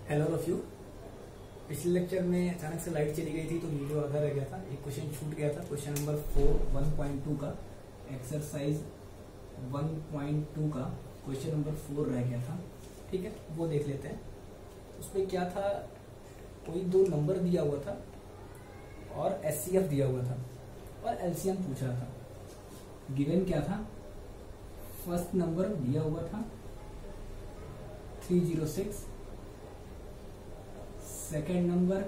Hello of you. पिछले lecture में अचानक से लाइट चली गई थी तो वीडियो आधा रह गया था। एक क्वेश्चन छूट गया था, क्वेश्चन नंबर 4 1.2 का एक्सरसाइज 1.2 का क्वेश्चन नंबर 4 रह गया था। ठीक है, वो देख लेते हैं। उसमें क्या था, कोई दो नंबर दिया हुआ था और एचसीएफ दिया हुआ था और एलसीएम पूछ रहा था। गिवन क्या था, फर्स्ट नंबर दिया हुआ था 306, सेकेंड नंबर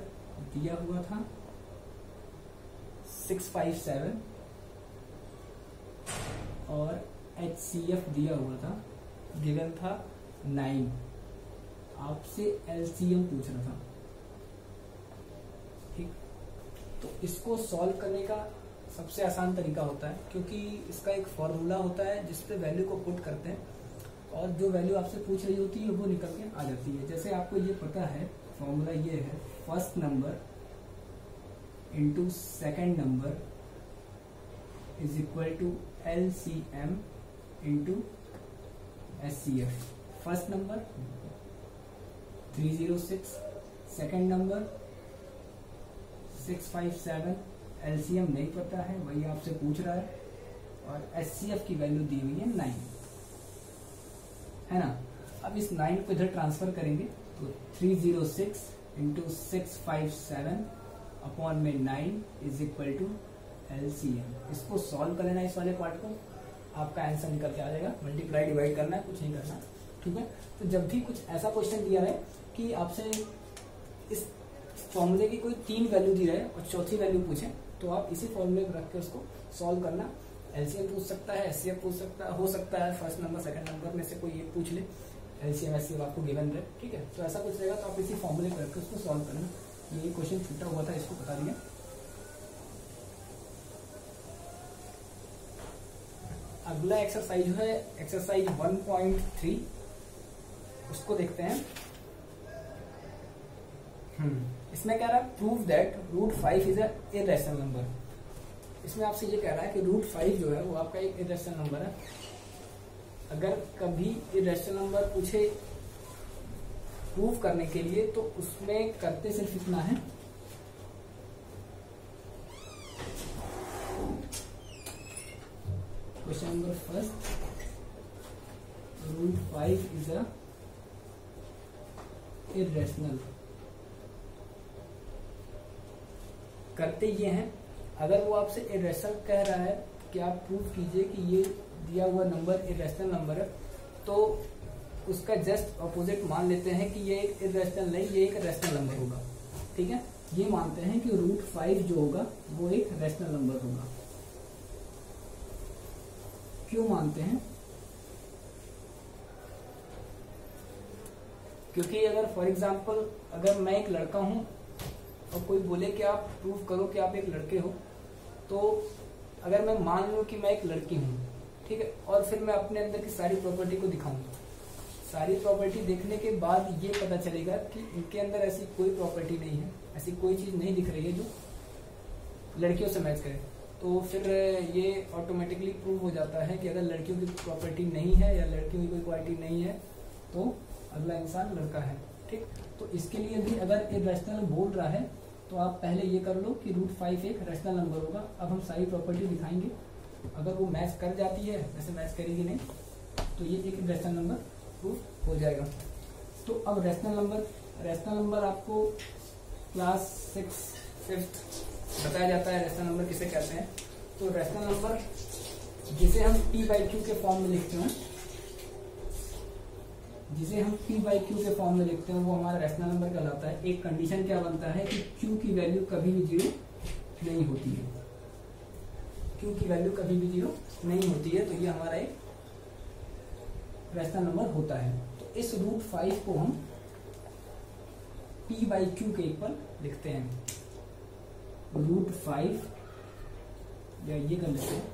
दिया हुआ था 657 और एचसीएफ दिया हुआ था, गिवन था 9। आपसे एलसीएम पूछ रहा था। ठीक, तो इसको सॉल्व करने का सबसे आसान तरीका होता है, क्योंकि इसका एक फॉर्मूला होता है जिसपे वैल्यू को पुट करते हैं और जो वैल्यू आपसे पूछ रही होती है वो निकल के आ जाती है। जैसे आपको ये पता है, फॉर्मूला ये है, first number into second number is equal to LCM into HCF. First number 306, second number 657, LCM नहीं पता है, वही आपसे पूछ रहा है, और एचसीएफ की वैल्यू दी हुई है 9, है ना। अब इस 9 को इधर ट्रांसफर करेंगे तो 306 इंटू 657 अपॉन में 9 इज इक्वल टू एलसीएम। इसको सॉल्व कर लेना, इस वाले पार्ट को, आपका आंसर निकल के आ जाएगा। मल्टीप्लाई डिवाइड करना है, कुछ नहीं करना। ठीक है, तो जब भी कुछ ऐसा क्वेश्चन दिया है कि आपसे इस फॉर्मूले की कोई 3 वैल्यू दी रहे और चौथी वैल्यू पूछे, तो आप इसी फॉर्मूले को रख के उसको सॉल्व करना। एलसीएम पूछ सकता है, एचसीएफ पूछ सकता है, हो सकता है फर्स्ट नंबर सेकंड नंबर में से कोई एक पूछ ले, एलसीएम एचसीएफ आपको गिवन रहे। ठीक है, तो ऐसा कुछ रहेगा तो आप इसी फॉर्मूले को रख के उसको सॉल्व करना। ये क्वेश्चन छूटा हुआ था, इसको बता दिया। अगला एक्सरसाइज है एक्सरसाइज 1.3, उसको देखते हैं। इसमें कह रहा है prove that √5 is a irrational number. इसमें आपसे ये कह रहा है कि √5 जो है वो आपका एक इररेशनल नंबर है। अगर कभी इररेशनल नंबर पूछे प्रूव करने के लिए तो उसमें करते सिर्फ इतना है, question number first, √5 is a irrational. करते ये हैं, अगर वो आपसे इररेशनल कह रहा है कि आप प्रूव कीजिए कि ये दिया हुआ नंबर इररेशनल नंबर है, तो उसका जस्ट अपोजिट मान लेते हैं कि ये एक इररेशनल नहीं, ये एक रेशनल नंबर होगा। ठीक है, ये मानते हैं कि √5 जो होगा वो एक रेशनल नंबर होगा। क्यों मानते हैं? क्योंकि अगर फॉर एग्जाम्पल अगर मैं एक लड़का हूं और कोई बोले कि आप प्रूव करो कि आप एक लड़के हो, तो अगर मैं मान लूं कि मैं एक लड़की हूं, ठीक है, और फिर मैं अपने अंदर की सारी प्रॉपर्टी को दिखाऊं, सारी प्रॉपर्टी देखने के बाद ये पता चलेगा कि इनके अंदर ऐसी कोई प्रॉपर्टी नहीं है, ऐसी कोई चीज नहीं दिख रही है जो लड़कियों से मैच करे, तो फिर ये ऑटोमेटिकली प्रूव हो जाता है कि अगर लड़कियों की प्रॉपर्टी नहीं है या लड़कियों की कोई क्वालिटी नहीं है तो अगला इंसान लड़का है। ठीक, तो इसके लिए भी अगर इररेशनल बोल रहा है तो आप पहले ये कर लो कि √5 एक रेशनल नंबर होगा। अब हम सारी प्रॉपर्टी दिखाएंगे, अगर वो मैच कर जाती है, वैसे मैच करेगी नहीं, तो ये एक रेशनल नंबर प्रूफ हो जाएगा। तो अब रेशनल नंबर आपको क्लास 6 5th बताया जाता है रेशनल नंबर किसे कहते हैं। तो रेशनल नंबर जिसे हम p/q के फॉर्म में लिखते हैं, के फॉर्म में लिखते हैं, वो हमारा रेशनल नंबर कहलाता है। एक कंडीशन क्या बनता है कि q की वैल्यू कभी भी 0 नहीं होती है, q की वैल्यू कभी भी 0 नहीं होती है, तो ये हमारा एक रेशनल नंबर होता है। तो इस √5 को हम p/q के इक्वल लिखते हैं। √5 या ये कर लेते हैं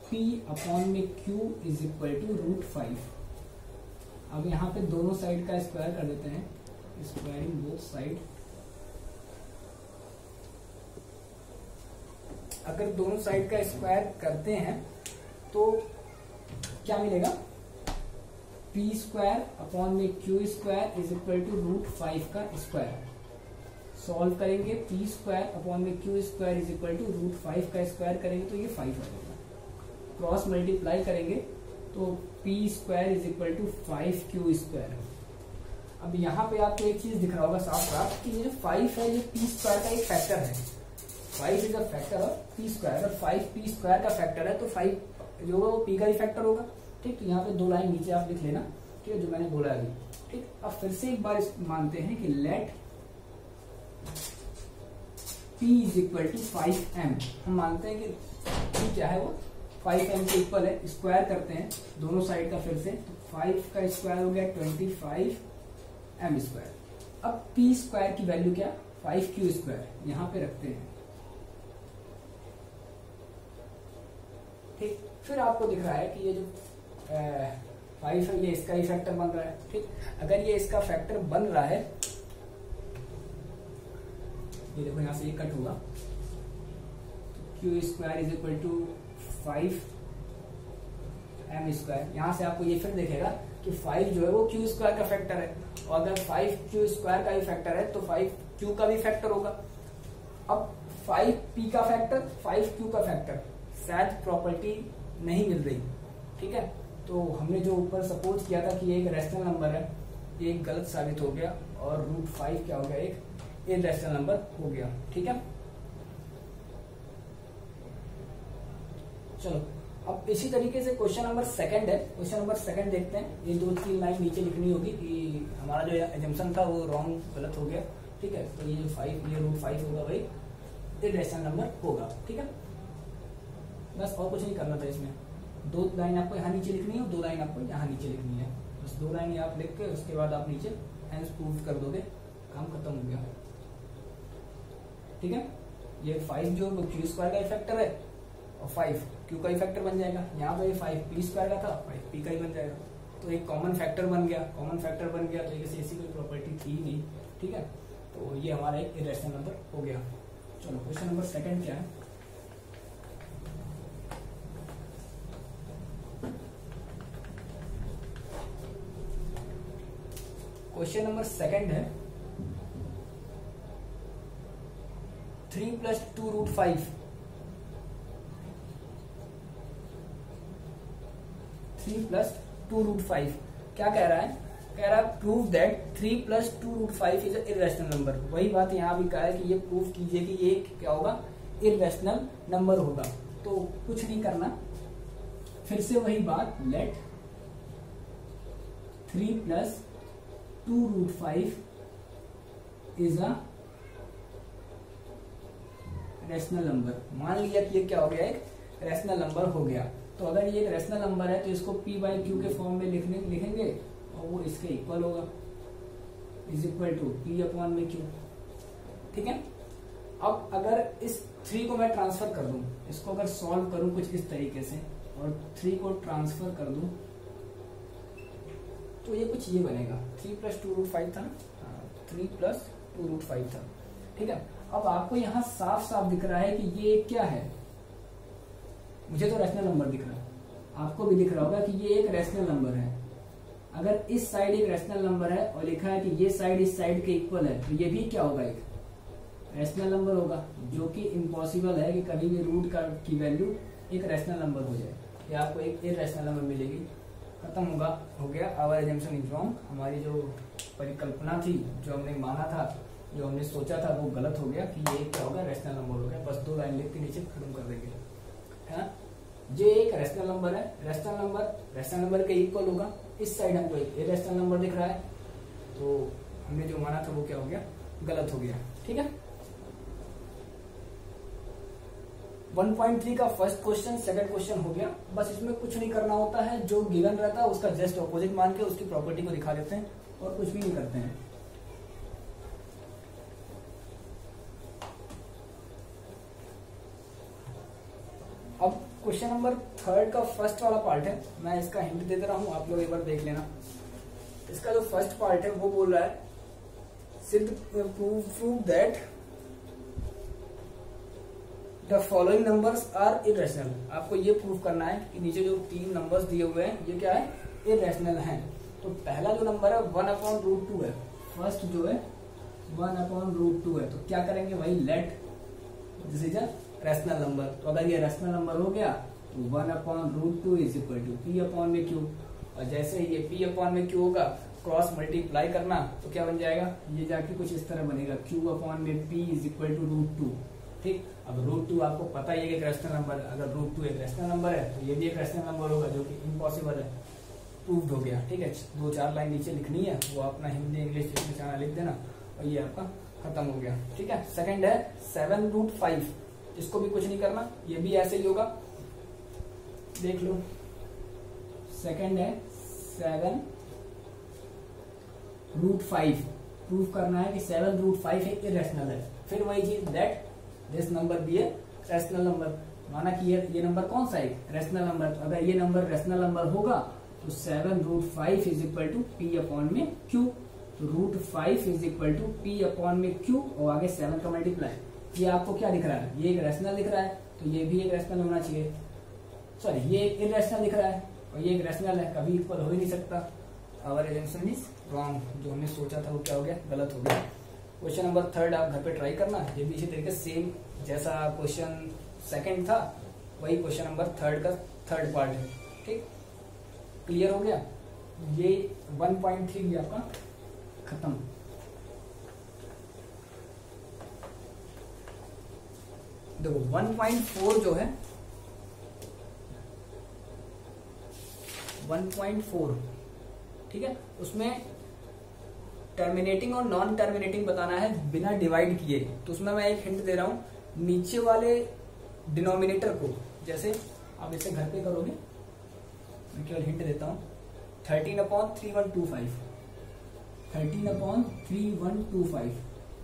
p/q इज इक्वल टू √5। अब यहाँ पे दोनों साइड का स्क्वायर कर देते हैं, स्क्वायरिंग बोथ साइड। अगर दोनों साइड का स्क्वायर करते हैं तो क्या मिलेगा, पी स्क्वायर अपॉन में Q square is equal to root 5 का स्क्वायर। सॉल्व करेंगे, पी स्क्वायर अपॉन में Q square is equal to root 5 का स्क्वायर करेंगे तो ये 5 आ जाएगा। क्रॉस मल्टीप्लाई करेंगे तो P square is equal to 5 Q square. अब यहाँ पे आपको एक चीज दिख रहा होगा साफ साफ कि ये जो 5 है ये पी स्क्वायर का एक फैक्टर है। 5 is a factor of P square. अगर 5 पी स्क्वायर का फैक्टर है तो 5 जो होगा वो पी का ही फैक्टर होगा। ठीक, तो यहाँ पे 2 लाइन नीचे आप लिख लेना, ठीक है, जो मैंने बोला अभी। ठीक, अब फिर से एक बार मानते हैं कि let P is equal to 5m। हम मानते हैं कि P क्या है, वो 5m के इक्वल है। स्क्वायर करते हैं दोनों साइड का फिर से, तो 5 का स्क्वायर हो गया 25m स्क्वायर। अब P स्क्वायर की वैल्यू क्या, 5q स्क्वायर यहाँ पे रखते हैं। ठीक, फिर आपको दिख रहा है कि ये जो 5 है ये इसका ही फैक्टर बन रहा है। ठीक, अगर ये इसका फैक्टर बन रहा है, ये देखो यहां से ये कट होगा, Q square is equal to 5m square. यहां से आपको ये फिर देखेगा कि 5 जो है वो क्यू स्क्वायर का फैक्टर है, और अगर 5 क्यू स्क्वायर का ही फैक्टर है तो 5 क्यू का भी फैक्टर होगा। अब 5 पी का फैक्टर 5 क्यू का फैक्टर, शायद प्रॉपर्टी नहीं मिल रही। ठीक है, तो हमने जो ऊपर सपोज किया था कि ये एक रैशनल नंबर है, ये एक गलत साबित हो गया, और रूट 5 क्या हो गया, एक इररेशनल नंबर हो गया। ठीक है, चलो अब इसी तरीके से क्वेश्चन नंबर सेकंड है। क्वेश्चन नंबर सेकंड देखते हैं। ये 2-3 लाइन नीचे लिखनी होगी कि हमारा जो एजम्पशन था वो रॉन्ग, गलत हो गया। ठीक है, तो ये जो 5, ये रूट 5 होगा भाई इररेशनल नंबर होगा। ठीक है, बस और कुछ नहीं करना था इसमें। 2 लाइन आपको यहाँ नीचे लिखनी है और 2 लाइन आपको यहाँ नीचे लिखनी है। बस 2 लाइन आप लिख के उसके बाद आप नीचे हेंस प्रूव कर दोगे, काम खत्म हो गया। ठीक है, ये 5 जो क्यू स्क्वायर का इफेक्टर है और 5 क्यू का इफेक्टर बन जाएगा। यहाँ पे 5 पी स्क्वायर का था, 5 पी का ही बन जाएगा। तो एक कॉमन फैक्टर बन गया। कॉमन फैक्टर बन गया तो ऐसी कोई प्रॉपर्टी थी नहीं। ठीक है, तो ये हमारा एक इररेशनल नंबर हो गया। चलो क्वेश्चन नंबर सेकंड क्या है, क्वेश्चन नंबर सेकंड है 3 + 2 रूट 5। 3 + 2 रूट 5 क्या कह रहा है, कह रहा है prove that 3 + 2 root 5 is irrational number. वही बात यहाँ भी कहा है कि ये प्रूव कीजिए कि ये क्या होगा, इररेशनल नंबर होगा। तो कुछ नहीं करना, फिर से वही बात, let 3 + 2 root 5 is a rational number. मान लिया कि ये क्या हो गया, एक रैशनल नंबर हो गया। तो अगर ये एक रैशनल नंबर है तो इसको p/q के फॉर्म में लिखेंगे और वो इसके इक्वल होगा, इज इक्वल टू p/q। ठीक है, अब अगर इस 3 को मैं ट्रांसफर कर दूं, इसको अगर सॉल्व करूं कुछ इस तरीके से और 3 को ट्रांसफर कर दूं तो ये कुछ ये बनेगा। 3 + 2 रूट 5 था, 3 + 2 रूट 5 था। ठीक है, अब आपको यहाँ साफ साफ दिख रहा है कि ये क्या है, मुझे तो रैशनल नंबर दिख रहा है, आपको भी दिख रहा होगा कि ये एक रैशनल नंबर है। अगर इस साइड एक रैशनल नंबर है और लिखा है कि ये साइड इस साइड के इक्वल है, तो ये भी क्या होगा, एक रैशनल नंबर होगा, जो कि इम्पॉसिबल है कि कभी भी रूट का की वैल्यू एक रैशनल नंबर हो जाए। या आपको एक इररेशनल नंबर मिलेगी, खत्म होगा, हो गया। Our assumption is wrong. हमारी जो परिकल्पना थी, जो हमने माना था, जो हमने सोचा था, वो गलत हो गया कि ये क्या होगा, रैशनल नंबर हो गया। बस 2 लाइन लिख के नीचे खत्म कर देंगे। है, ये एक रैशनल नंबर है, रैशनल नंबर के इक्वल होगा। इस साइड हमको एक इररेशनल नंबर दिख रहा है, तो हमने जो माना था वो क्या हो गया, गलत हो गया। ठीक है, 1.3 का फर्स्ट क्वेश्चन, सेकंड क्वेश्चन हो गया। बस इसमें कुछ नहीं करना होता है, जो गिवन रहता है उसका जस्ट ऑपोजिट मान के उसकी प्रॉपर्टी को दिखा देते हैं और कुछ भी नहीं करते हैं। अब क्वेश्चन नंबर 3 का फर्स्ट वाला पार्ट है, मैं इसका हिंट दे रहा हूं, आप लोग एक बार देख लेना। इसका जो फर्स्ट पार्ट है वो बोल रहा है सिद्ध prove that the following numbers are irrational. आपको ये प्रूव करना है कि नीचे जो 3 नंबर्स दिए हुए हैं ये क्या है, इररेशनल हैं। तो पहला जो नंबर है 1/√2 है, फर्स्ट जो है 1/√2 है, तो क्या करेंगे वही let this is a rational number. तो अगर ये रैशनल नंबर हो गया तो 1/√2 इज इक्वल टू P/Q, और जैसे ये P/Q होगा क्रॉस मल्टीप्लाई करना तो क्या बन जाएगा, ये जाके कुछ इस तरह बनेगा Q/P इज इक्वल टू √2। ठीक, अब √2 आपको पता ही है कि एक रैशनल नंबर है, अगर √2 एक रैशनल नंबर है तो ये भी एक रैशनल नंबर होगा, जो कि इम्पॉसिबल है, प्रूव्ड हो गया। ठीक है, 2-4 लाइन नीचे लिखनी है, वो अपना हिंदी इंग्लिश जिसमें चाहना लिख देना और ये आपका खत्म हो गया। ठीक है, सेकंड है 7√5, इसको भी कुछ नहीं करना, ये भी ऐसे ही होगा, देख लो। सेकंड है 7√5, प्रूव करना है कि 7√5 एक इरेशनल है। फिर वही चीज that this number be a rational number, माना कि ये नंबर कौन सा है, रैशनल नंबर। तो अगर ये नंबर रैशनल नंबर होगा तो 7√5 इज इक्वल टू P/Q, तो √5 इज इक्वल टू P/Q और आगे 7 का मल्टीप्लाई। ये आपको क्या दिख रहा है, ये एक रैशनल दिख रहा है, तो ये भी एक रैशनल होना चाहिए। सॉरी, ये एक इरेशनल दिख रहा है और ये एक रैशनल है, कभी इक्वल हो ही नहीं सकता। आवर एजम्पशन इज रॉन्ग, जो हमने सोचा था वो क्या हो गया, गलत हो गया। क्वेश्चन नंबर 3 आप घर पे ट्राई करना, ये भी इसी तरीके सेम जैसा क्वेश्चन सेकंड था वही क्वेश्चन नंबर 3 का थर्ड पार्ट है। ठीक, क्लियर हो गया। ये 1.3 भी आपका खत्म। देखो 1.4 जो है 1.4, ठीक है, उसमें टर्मिनेटिंग और नॉन टर्मिनेटिंग बताना है बिना डिवाइड किए। तो उसमें मैं एक हिंट दे रहा हूं, नीचे वाले डिनोमिनेटर को, जैसे आप इसे घर पे करोगे, मैं केवल हिंट देता हूं, 13/3125, 13/3125,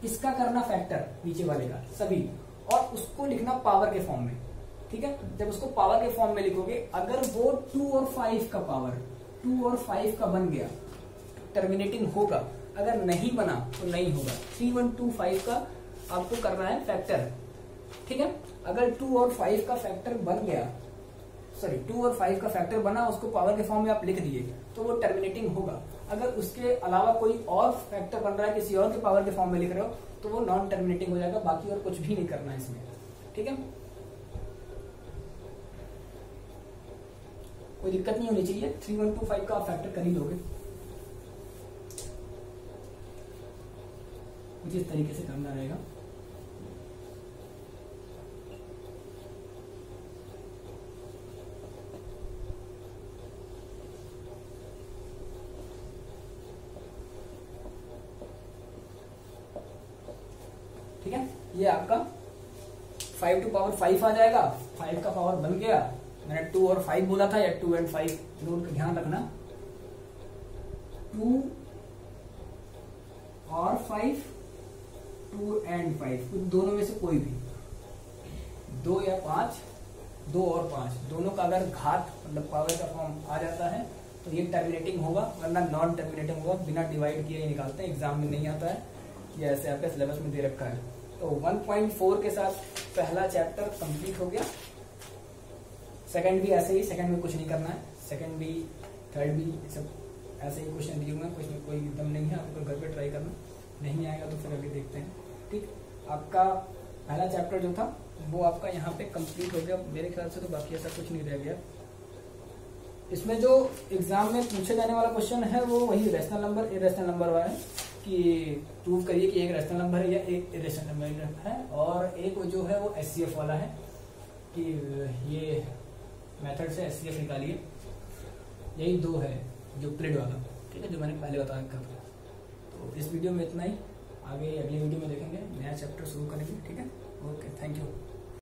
इसका करना फैक्टर नीचे वाले का सभी, और उसको लिखना पावर के फॉर्म में। ठीक है, जब उसको पावर के फॉर्म में लिखोगे, अगर वो 2 और 5 का पावर 2 और 5 का बन गया टर्मिनेटिंग होगा, अगर नहीं बना तो नहीं होगा। 3125 का आपको करना है फैक्टर। ठीक है, अगर 2 और 5 का फैक्टर बन गया, सॉरी 2 और 5 का फैक्टर बना, उसको पावर के फॉर्म में आप लिख दिए तो वो टर्मिनेटिंग होगा। अगर उसके अलावा कोई और फैक्टर बन रहा है, किसी और के पावर के फॉर्म में लिख रहे हो, तो वो नॉन टर्मिनेटिंग हो जाएगा। बाकी और कुछ भी नहीं करना है इसमें। ठीक है, कोई दिक्कत नहीं होनी चाहिए। 3125 का आप फैक्टर कर ही लोगे, कुछ इस तरीके से करना रहेगा। ठीक है, ये आपका 5 to power 5 आ जाएगा। 5 का पावर बन गया, मैंने 2 और 5 बोला था, या 2 and 5 नोट का ध्यान रखना। 2 और 5, 2 and 5, दोनों में से कोई भी 2 या 5, 2 और 5 दोनों का अगर घात मतलब पावर का फॉर्म आ जाता है तो ये टर्मिनेटिंग होगा, वरना नॉन टर्मिनेटिंग होगा। बिना डिवाइड किए ही निकालते हैं, एग्जाम में नहीं आता है, ये ऐसे आपके सिलेबस में दे रखा है। तो 1.4 के साथ पहला चैप्टर कंप्लीट हो गया। सेकंड भी ऐसे ही, सेकंड में कुछ नहीं करना है, सेकंड भी थर्ड भी सब ऐसे ही क्वेश्चन दिए हुए हैं, कुछ में कोई एकदम नहीं है, आपको घर पे ट्राई करना, नहीं आएगा तो फिर आगे देखते हैं। ठीक, आपका पहला चैप्टर जो था वो आपका यहाँ पे कंप्लीट हो गया मेरे ख्याल से। तो बाकी ऐसा कुछ नहीं रह गया। इसमें जो एग्जाम में पूछे जाने वाला क्वेश्चन है वो वही रैशनल नंबर इरेशनल नंबर वाला है, कि प्रूव करिए कि एक रैशनल नंबर है या एक इरेशनल नंबर है, और एक जो है वो एचसीएफ वाला है कि ये मेथड से एचसीएफ निकालिए। यही दो है जो प्लेड वाला, ठीक है, जो मैंने पहले बताया था। तो इस वीडियो में इतना ही, आगे अगली वीडियो में देखेंगे, नया चैप्टर शुरू करेंगे। ठीक है, ओके, थैंक यू।